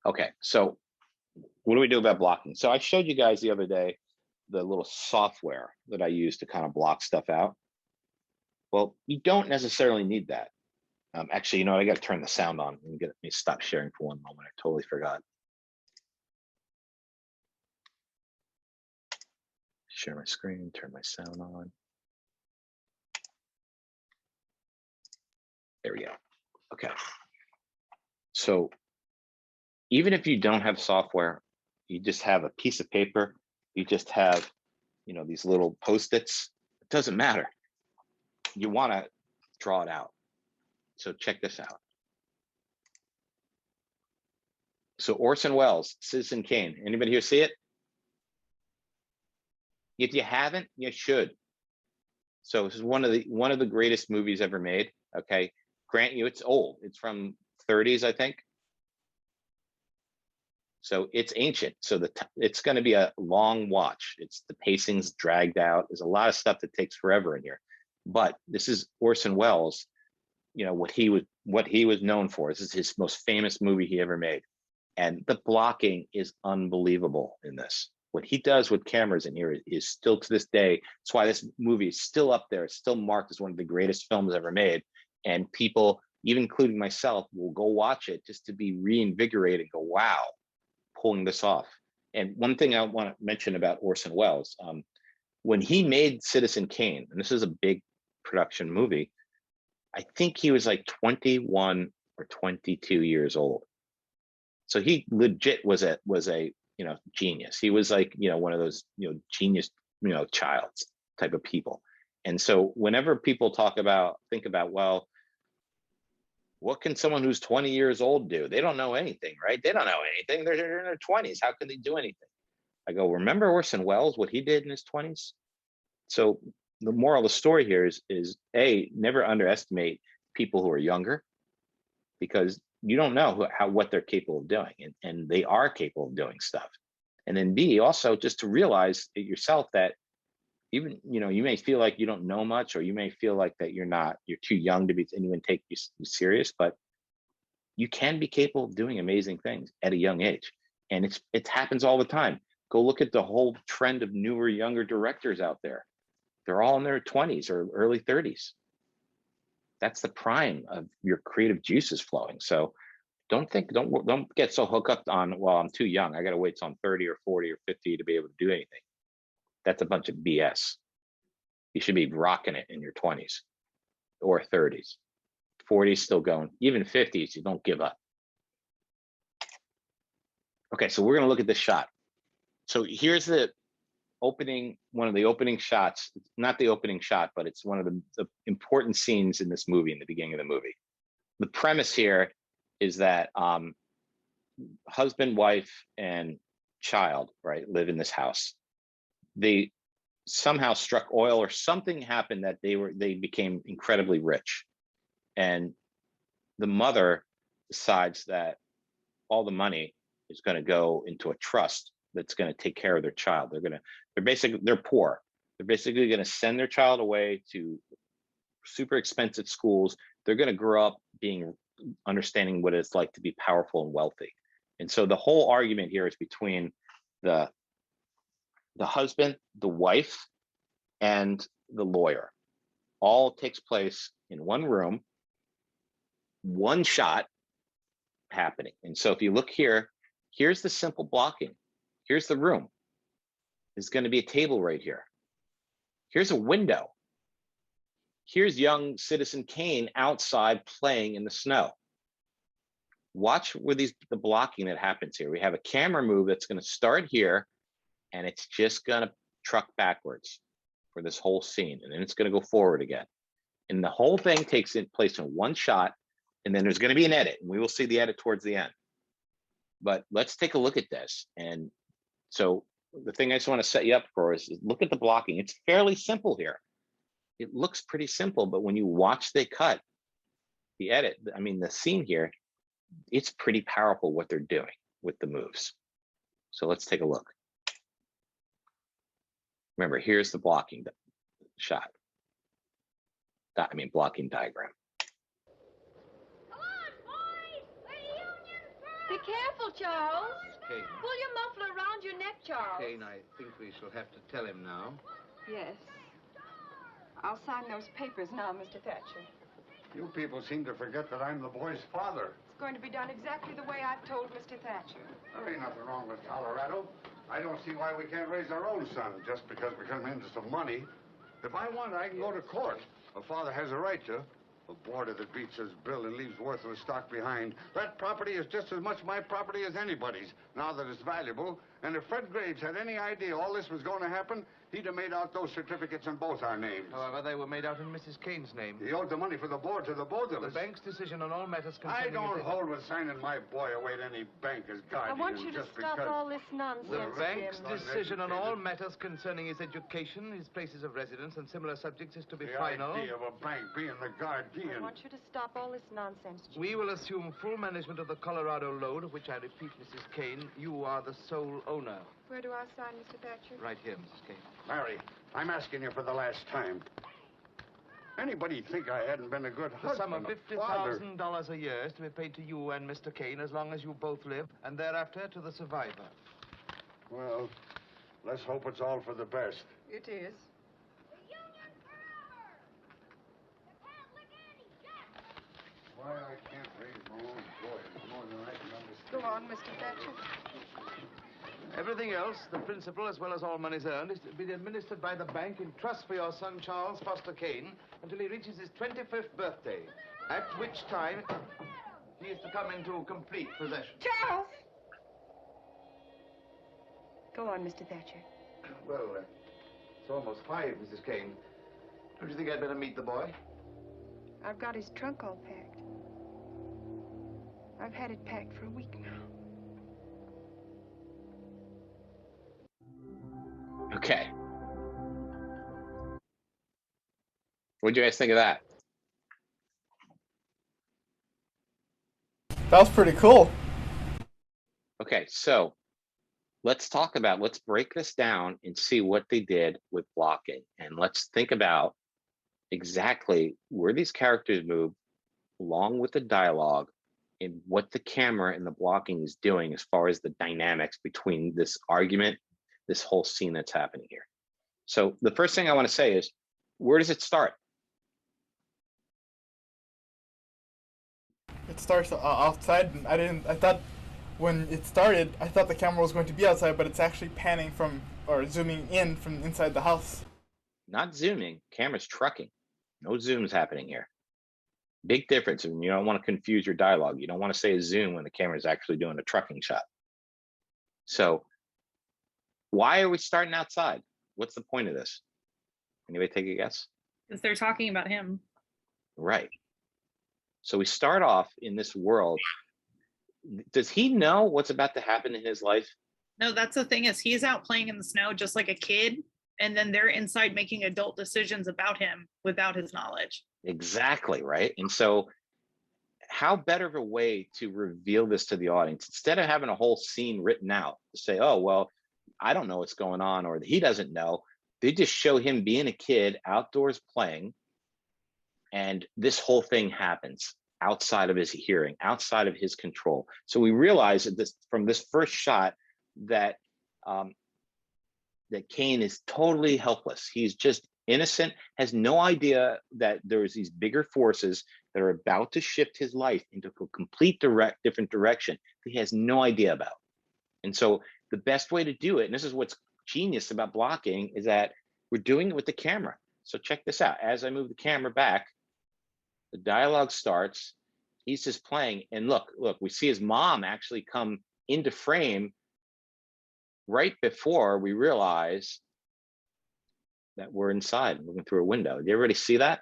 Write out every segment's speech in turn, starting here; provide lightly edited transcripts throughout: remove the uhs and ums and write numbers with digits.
Okay, so what do we do about blocking? So I showed you guys the other day the little software that I use to kind of block stuff out. Well, you don't necessarily need that. Actually, you know what? I got to turn the sound on and get me stop sharing for one moment. I totally forgot. Share my screen, turn my sound on. There we go. Okay. So even if you don't have software, you just have a piece of paper, you just have, you know, these little Post-its, it doesn't matter. You want to draw it out. So check this out. So Orson Welles, Citizen Kane. Anybody here see it? If you haven't, you should. So this is one of the greatest movies ever made. Okay, grant you, it's old. It's from 30s, I think. So it's ancient. So it's going to be a long watch. It's the pacing's dragged out. There's a lot of stuff that takes forever in here. But this is Orson Welles. You know what he was known for. This is his most famous movie he ever made, and the blocking is unbelievable in this. What he does with cameras in here is still to this day. That's why this movie is still up there. It's still marked as one of the greatest films ever made. And people, even including myself, will go watch it just to be reinvigorated and go, wow, pulling this off. And one thing I want to mention about Orson Welles, when he made Citizen Kane, and this is a big production movie, I think he was like 21 or 22 years old. So he legit was a you know, genius. He was like, you know, one of those, you know, genius, you know, childs type of people. And so whenever people think about, well, what can someone who's 20 years old do? They don't know anything, right? They don't know anything. They're in their 20s. How can they do anything? I go, remember Orson Welles, what he did in his 20s? So the moral of the story here is A, never underestimate people who are younger, because you don't know what they're capable of doing, and they are capable of doing stuff. And then B, also just to realize yourself that even, you know, you may feel like you don't know much, or you may feel like that you're too young to be anyone take you serious, but you can be capable of doing amazing things at a young age. And it happens all the time. Go look at the whole trend of newer, younger directors out there. They're all in their 20s or early 30s. That's the prime of your creative juices flowing. So don't get so hooked up on, well, I'm too young, I got to wait till I'm 30 or 40 or 50 to be able to do anything. That's a bunch of BS. You should be rocking it in your 20s or 30s. 40s still going, even 50s, you don't give up. Okay, so we're going to look at this shot. So here's one of the opening shots. It's not the opening shot, but it's one of the important scenes in this movie, in the beginning of the movie. The premise here is that husband, wife, and child, right, live in this house. They somehow struck oil, or something happened that they became incredibly rich. And the mother decides that all the money is going to go into a trust that's going to take care of their child. They're poor. They're basically going to send their child away to super expensive schools. They're going to grow up understanding what it's like to be powerful and wealthy. And so the whole argument here is between the husband, the wife, and the lawyer. All takes place in one room, one shot happening. And so if you look here, here's the simple blocking. Here's the room. There's going to be a table right here. Here's a window. Here's young Citizen Kane outside playing in the snow. Watch where the blocking that happens here. We have a camera move that's going to start here, and it's just going to truck backwards for this whole scene, and then it's going to go forward again. And the whole thing takes place in one shot, and then there's going to be an edit, and we will see the edit towards the end. But let's take a look at this. And so the thing I just want to set you up for is look at the blocking. It's fairly simple here. It looks pretty simple, but when you watch the cut, the edit, I mean, the scene here, it's pretty powerful what they're doing with the moves. So let's take a look. Remember, here's the blocking shot. Blocking diagram. Come on, boys! We're Union Be careful, Charles. Kane. Pull your muffler around your neck, Charles. Kane, I think we shall have to tell him now. Yes. I'll sign those papers now, Mr. Thatcher. You people seem to forget that I'm the boy's father. It's going to be done exactly the way I've told Mr. Thatcher. There ain't nothing wrong with Colorado. I don't see why we can't raise our own son just because we come into some money. If I want, I can go to court. A father has a right to. A boarder that beats his bill and leaves worthless stock behind. That property is just as much my property as anybody's, now that it's valuable. And if Fred Graves had any idea all this was going to happen, he'd have made out those certificates in both our names. However, they were made out in Mrs. Kane's name. He owed the money for the board to the both of us. The bank's decision on all matters I concerning... don't hold with signing my boy away to any banker's guardian. I want you to just stop because... all this nonsense, The bank's Jim. decision on all matters concerning his education, his places of residence, and similar subjects is to be The final. idea of a bank being the guardian. I want you to stop all this nonsense, Jim. We will assume full management of the Colorado load, of which I repeat, Mrs. Kane, you are the sole owner. Where do I sign, Mr. Thatcher? Right here, Mrs. Kane. Mary, I'm asking you for the last time. Anybody think I hadn't been a good The sum of husband, a father? $50,000 a year is to be paid to you and Mr. Kane as long as you both live, and thereafter to the survivor. Well, let's hope it's all for the best. It is. Why I can't raise my own boy is more than I can understand. Go on, Mr. Thatcher. Everything else, the principal as well as all monies earned, is to be administered by the bank in trust for your son, Charles Foster Kane, until he reaches his 25th birthday, at which time he is to come into complete possession. Charles! Go on, Mr. Thatcher. Well, it's almost 5, Mrs. Kane. Don't you think I'd better meet the boy? I've got his trunk all packed. I've had it packed for a week now. Okay. What do you guys think of that? That was pretty cool. Okay, so let's break this down and see what they did with blocking. And let's think about exactly where these characters move along with the dialogue and what the camera and the blocking is doing as far as the dynamics between this argument, this whole scene that's happening here. So the first thing I want to say is, where does it start? It starts outside, and I thought when it started, I thought the camera was going to be outside, but it's actually panning from, or zooming in from inside the house. Not zooming, camera's trucking. No zooms happening here. Big difference, and you don't want to confuse your dialogue. You don't want to say a zoom when the camera is actually doing a trucking shot. So why are we starting outside? What's the point of this? Anybody take a guess? Because they're talking about him. Right. So we start off in this world. Does he know what's about to happen in his life? No, that's the thing, is he's out playing in the snow just like a kid, and then they're inside making adult decisions about him without his knowledge. Exactly, right? And so how better of a way to reveal this to the audience, instead of having a whole scene written out to say, oh, well, I don't know what's going on, or he doesn't know. They just show him being a kid outdoors playing, and this whole thing happens outside of his hearing, outside of his control. So we realize that from this first shot that that Kane is totally helpless. He's just innocent, has no idea that there's these bigger forces that are about to shift his life into a complete different direction that he has no idea about. And so the best way to do it, and this is what's genius about blocking, is that we're doing it with the camera. So check this out. As I move the camera back, the dialogue starts. He's just playing, and look, we see his mom actually come into frame right before we realize that we're inside looking through a window. Did everybody see that?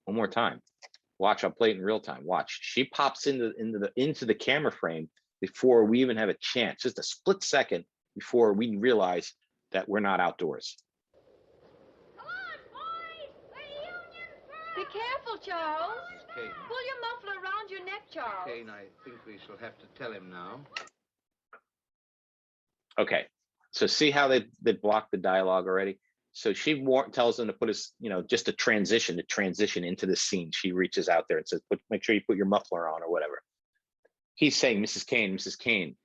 One more time. Watch, I'll play it in real time. Watch. She pops into the camera frame before we even have a chance, just a split second before we realize that we're not outdoors. Come on, boys! Reunion first! Be careful, Charles. Kane. Pull your muffler around your neck, Charles. Kane, I think we shall have to tell him now. Okay, so see how they blocked the dialogue already? So she tells them to put his, just to transition into the scene. She reaches out there and says, make sure you put your muffler on or whatever. he's saying, Mrs. Kane, Mrs. Kane.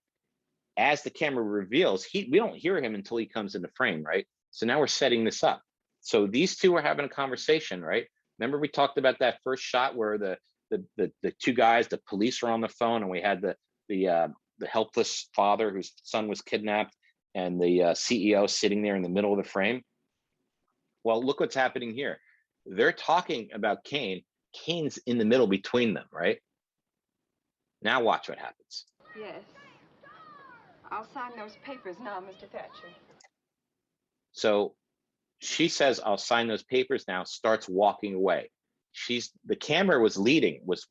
As the camera reveals, we don't hear him until he comes in the frame, right? So now we're setting this up. So these two are having a conversation, right? Remember we talked about that first shot where the two guys, the police were on the phone, and we had the helpless father whose son was kidnapped, and the CEO sitting there in the middle of the frame. Well, look what's happening here. They're talking about Kane. Kane's in the middle between them, right? Now watch what happens. Yes. I'll sign those papers now, Mr. Thatcher. So she says, I'll sign those papers now, starts walking away. The camera was leading, was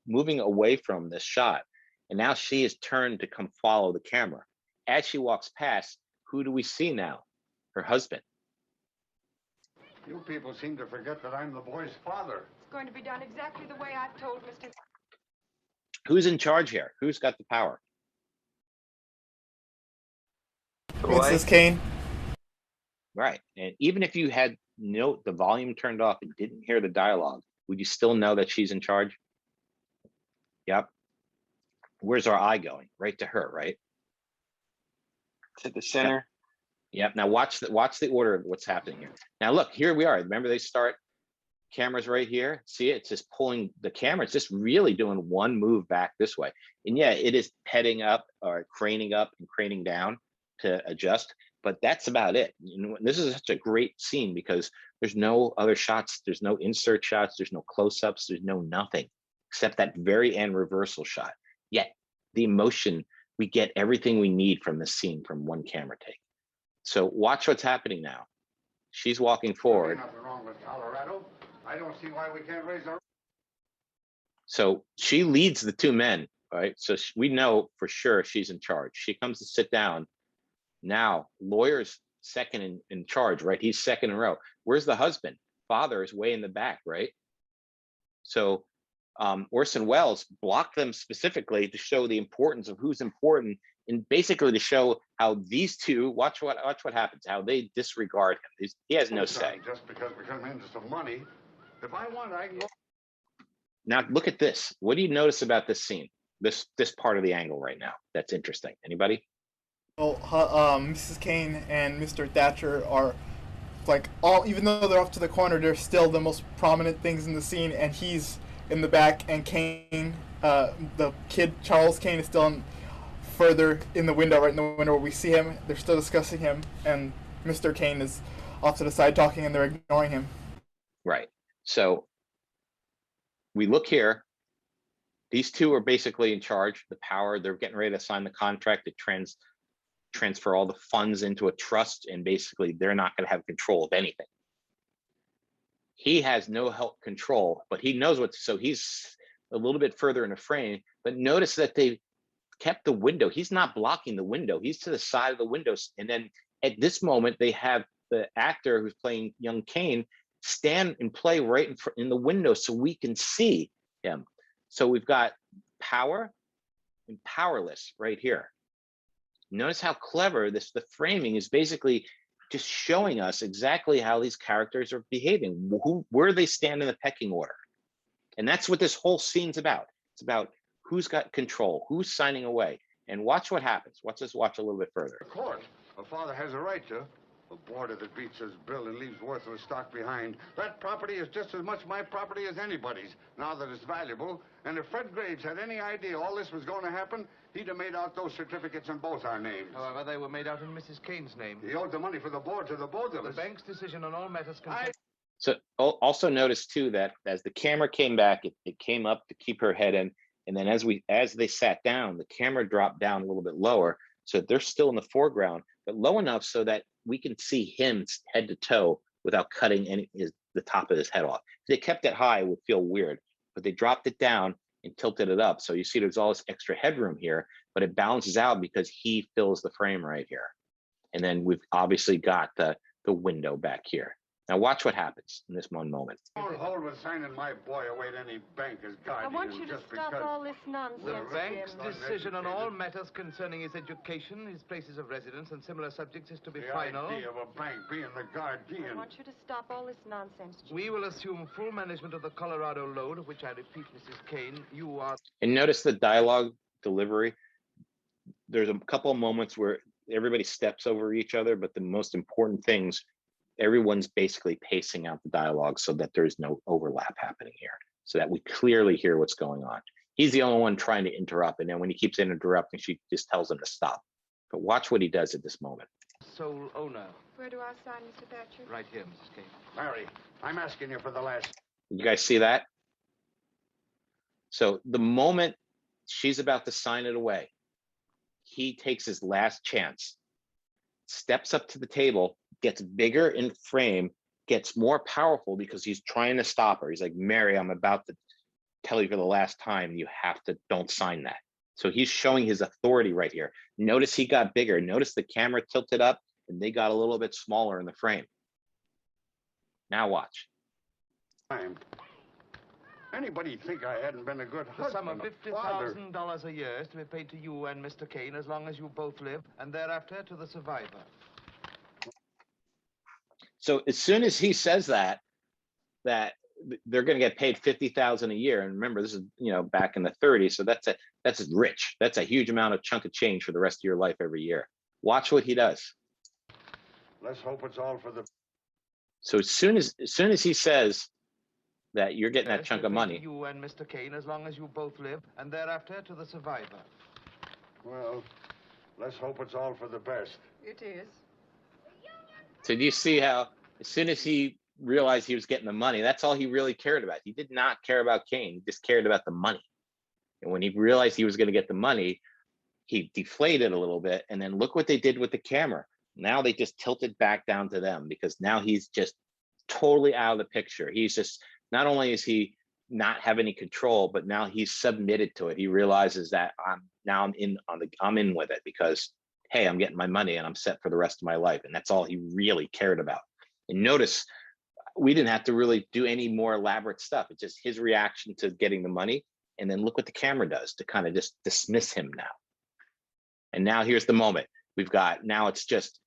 moving away from this shot. And now she is turned to come follow the camera. As she walks past, who do we see now? Her husband. You people seem to forget that I'm the boy's father. It's going to be done exactly the way I've told Mr. Who's in charge here? Who's got the power? Mrs. Kane. Right. And even if you had the volume turned off and didn't hear the dialogue, would you still know that she's in charge? Yep. Where's our eye going? Right to her, right? To the center. Yep. Now watch the order of what's happening here. Now look, here we are. Remember they start, cameras right here. See it? It's just pulling the camera. It's just really doing one move back this way. And yeah, it is heading up or craning up and craning down to adjust, but that's about it. You know, this is such a great scene because there's no other shots. There's no insert shots. There's no close-ups. There's no nothing except that very end reversal shot. Yet the emotion, we get everything we need from this scene from one camera take. So watch what's happening now. She's walking forward. There's nothing wrong with Colorado. I don't see why we can't raise our... So she leads the two men, right? So we know for sure she's in charge. She comes to sit down. Now, lawyer's second in charge, right? He's second in row. Where's the husband? Father is way in the back, right? So Orson Welles blocked them specifically to show the importance of who's important, and basically to show how these two, watch what happens, how they disregard him. He has no say. Just because we come into some money. If I want, I can go. Now look at this. What do you notice about this scene? This part of the angle right now that's interesting. Anybody? Well, Mrs. Kane and Mr. Thatcher are like even though they're off to the corner, they're still the most prominent things in the scene, and he's in the back, and Kane, the kid Charles Kane, is still further in the window, right in the window where we see him. They're still discussing him, and Mr. Kane is off to the side talking, and they're ignoring him. Right. So we look here. These two are basically in charge, the power. They're getting ready to sign the contract to transfer all the funds into a trust, and basically they're not going to have control of anything. He has no help control, but he knows so he's a little bit further in the frame, but notice that they kept the window. He's not blocking the window. He's to the side of the windows. And then at this moment, they have the actor who's playing young Kane stand and play right in the window so we can see him. So we've got power and powerless right here. Notice how clever the framing is, basically just showing us exactly how these characters are behaving, where they stand in the pecking order. And that's what this whole scene's about. It's about who's got control, who's signing away. And watch what happens. Watch a little bit further. Of course, a father has a right to. A boarder that beats his bill and leaves worthless stock behind. That property is just as much my property as anybody's, now that it's valuable. And if Fred Graves had any idea all this was going to happen, he'd have made out those certificates in both our names. However, they were made out in Mrs. Kane's name. He owed the money for the board to the both of The us. bank's decision on all matters concerned. So also notice too that as the camera came back, it came up to keep her head in. And then as they sat down, the camera dropped down a little bit lower. So they're still in the foreground, but low enough so that we can see him head to toe without cutting the top of his head off. If they kept it high, it would feel weird, but they dropped it down and tilted it up. So you see there's all this extra headroom here, but it balances out because he fills the frame right here. And then we've obviously got the window back here. Now watch what happens in this one moment. Don't hold with signing my boy away to any bank as I guardian. want you to just stop because. all this nonsense, The bank's Jim. decision on all matters concerning his education, his places of residence, and similar subjects is to be The final. idea of a bank being the I guardian. want you to stop all this nonsense, Jim. We will assume full management of the Colorado load, of which I repeat, Mrs. Kane, you are. And notice the dialogue delivery. There's a couple of moments where everybody steps over each other, but the most important things, everyone's basically pacing out the dialogue so that there's no overlap happening here, so that we clearly hear what's going on. He's the only one trying to interrupt, and then when he keeps interrupting, she just tells him to stop. But watch what he does at this moment. Sole owner. Where do I sign, Mr. Thatcher? Right here, Mrs. Kane. Larry, I'm asking you for the last. You guys see that? So the moment she's about to sign it away, he takes his last chance, steps up to the table, gets bigger in frame, gets more powerful because he's trying to stop her. He's like, Mary, I'm about to tell you for the last time, you have to, don't sign that. So he's showing his authority right here. Notice he got bigger. Notice the camera tilted up and they got a little bit smaller in the frame. Now watch. Time. Anybody think I hadn't been a good The sum of husband, a father? $50,000 a year is to be paid to you and Mr. Kane as long as you both live, and thereafter to the survivor. So as soon as he says that they're going to get paid $50,000 a year, and remember, this is, back in the 30s, so that's rich. That's a huge amount of chunk of change for the rest of your life every year. Watch what he does. Let's hope it's all for the. So as soon as he says that you're getting that Yes, chunk to of pay money, to you and Mr. Kane as long as you both live, and thereafter to the survivor. Well, let's hope it's all for the best. It is. so do you see how as soon as he realized he was getting the money, that's all he really cared about. He did not care about Kane. He just cared about the money. And when he realized he was going to get the money, he deflated a little bit. And then look what they did with the camera. Now they just tilted back down to them because now he's just totally out of the picture. He's just, not only is he not have any control, but now he's submitted to it. He realizes that I'm in with it because, hey, I'm getting my money and I'm set for the rest of my life. And that's all he really cared about. And notice we didn't have to really do any more elaborate stuff. It's just his reaction to getting the money. And then look what the camera does to kind of just dismiss him now. And now here's the moment. Now it's just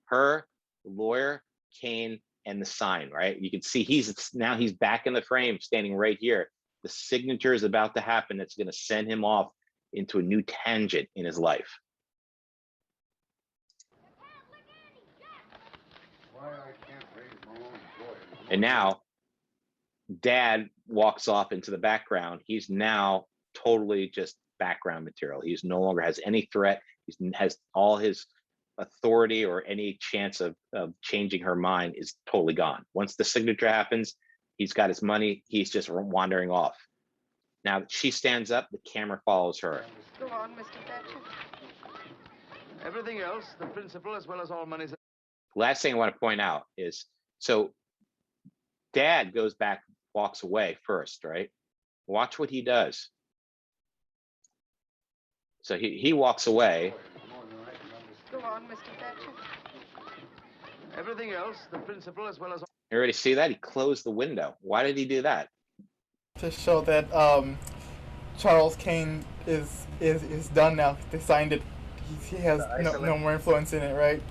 her, the lawyer, Kane, and the sign, right? You can see he's back in the frame, standing right here. The signature is about to happen. It's going to send him off into a new tangent in his life. Why I can't raise my own boy. And now Dad walks off into the background. He's now totally just background material. He's no longer has any threat. He has all his authority or any chance of changing her mind is totally gone. Once the signature happens, he's got his money. He's just wandering off. Now she stands up, the camera follows her. Go on, Mr. Thatcher. Everything else, the principal as well as all monies. Last thing I want to point out is, so Dad goes back, walks away first, right? Watch what he does. So he walks away. Go on, Mr. Thatcher. Everything else, the principal as well as. You already see that? He closed the window. Why did he do that? To show that Charles Kane is done now. They signed it. He has no more influence in it, right?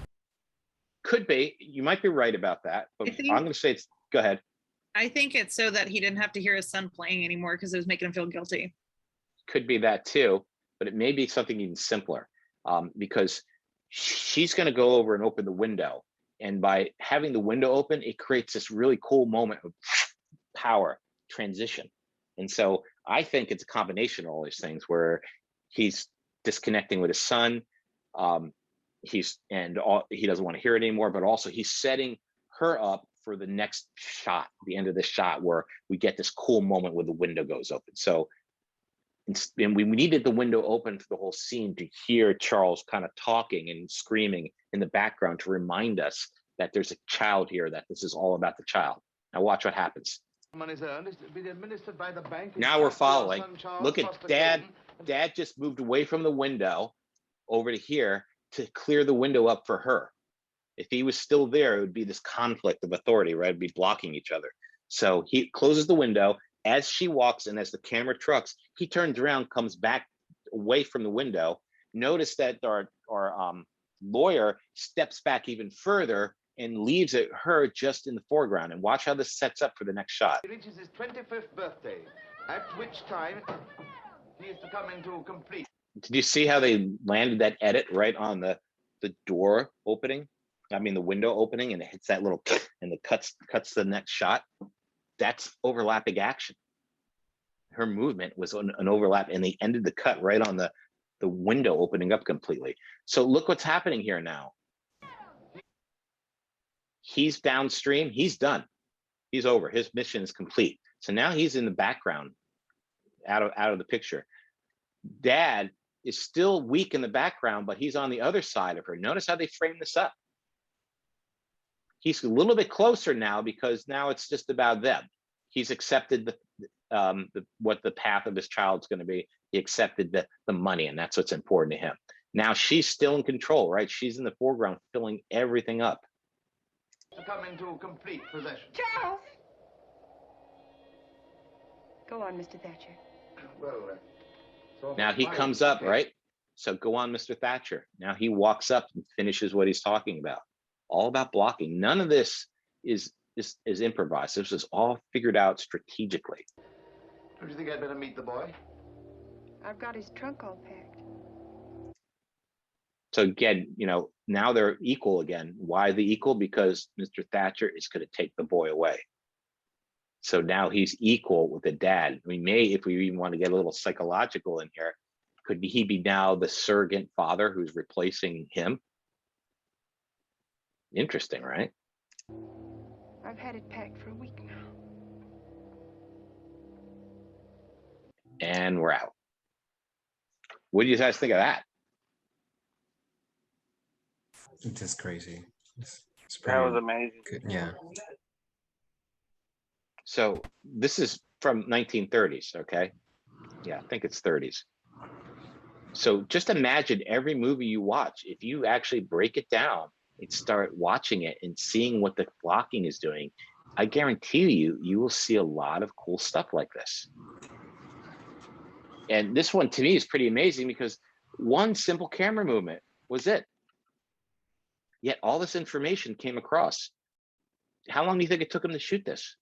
Could be. You might be right about that, but I think- I'm going to say go ahead. I think it's so that he didn't have to hear his son playing anymore because it was making him feel guilty. Could be that too, but it may be something even simpler because she's going to go over and open the window. And by having the window open, it creates this really cool moment of power transition. And so I think it's a combination of all these things where he's disconnecting with his son. He doesn't want to hear it anymore, but also he's setting her up for the next shot, the end of this shot, where we get this cool moment where the window goes open. So, and we needed the window open for the whole scene to hear Charles kind of talking and screaming in the background to remind us that there's a child here, that this is all about the child. Now watch what happens. Money's earned is to be administered by the bank. Now we're following. Look at Dad. Dad just moved away from the window over to here to clear the window up for her. If he was still there, it would be this conflict of authority, right? It'd be blocking each other. So he closes the window. As she walks and as the camera trucks, he turns around, comes back away from the window. Notice that our lawyer steps back even further and leaves her just in the foreground. And watch how this sets up for the next shot. He reaches his 25th birthday, at which time he is to come into complete. Did you see how they landed that edit right on the door opening? I mean, the window opening, and it hits that little and it cuts the next shot. That's overlapping action. Her movement was an overlap, and they ended the cut right on the window opening up completely. So look what's happening here now. He's downstream. He's done. He's over. His mission is complete. So now he's in the background, out of the picture. Dad is still weak in the background, but he's on the other side of her. Notice how they frame this up. He's a little bit closer now because now it's just about them. He's accepted what the path of his child's going to be. He accepted the money, and that's what's important to him. Now she's still in control, right? She's in the foreground, filling everything up. To come into complete possession. Charles! Go on, Mr. Thatcher. Well, so Now he comes up, right? So go on, Mr. Thatcher. Now he walks up and finishes what he's talking about. All about blocking. None of this is improvised. This is all figured out strategically. Don't you think I'd better meet the boy? I've got his trunk all packed. So again, now they're equal again. Why the equal? Because Mr. Thatcher is going to take the boy away. So now he's equal with the dad. We may, if we even want to get a little psychological in here, could he be now the surrogate father who's replacing him? Interesting, right? I've had it packed for a week now. And we're out. What do you guys think of that? It's just crazy. It's That was pretty amazing. good. Yeah. So this is from 1930s, okay? Yeah, I think it's 30s. So just imagine every movie you watch, if you actually break it down and start watching it and seeing what the blocking is doing, I guarantee you will see a lot of cool stuff like this. And this one to me is pretty amazing because one simple camera movement was it. Yet all this information came across. How long do you think it took him to shoot this?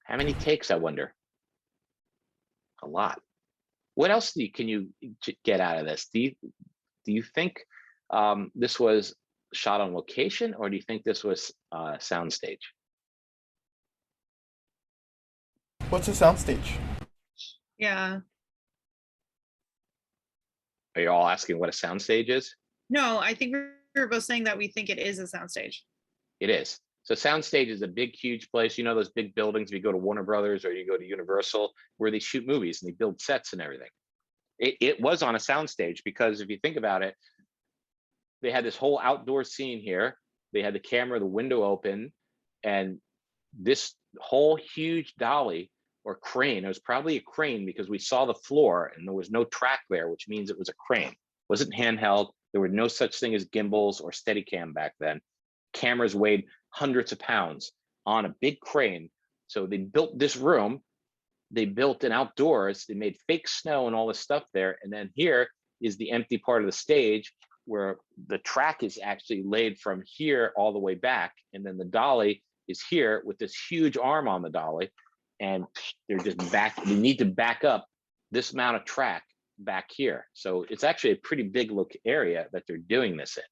How many takes, I wonder? A lot. What else can you get out of this? Do you think this was shot on location, or do you think this was soundstage? What's a soundstage? Yeah. Are you all asking what a soundstage is? No, I think we were both saying that we think it is a soundstage. It is. So soundstage is a big, huge place. You know those big buildings, if you go to Warner Brothers or you go to Universal, where they shoot movies and they build sets and everything. It was on a soundstage because if you think about it, they had this whole outdoor scene here. They had the camera, the window open, and this whole huge dolly or crane, it was probably a crane because we saw the floor and there was no track there, which means it was a crane. It wasn't handheld. There were no such thing as gimbals or Steadicam back then. Cameras weighed hundreds of pounds on a big crane. So they built this room. They built an outdoors. They made fake snow and all this stuff there. And then here is the empty part of the stage where the track is actually laid from here all the way back. And then the dolly is here with this huge arm on the dolly. And they're just back. They need to back up this amount of track back here. So it's actually a pretty big look area that they're doing this in.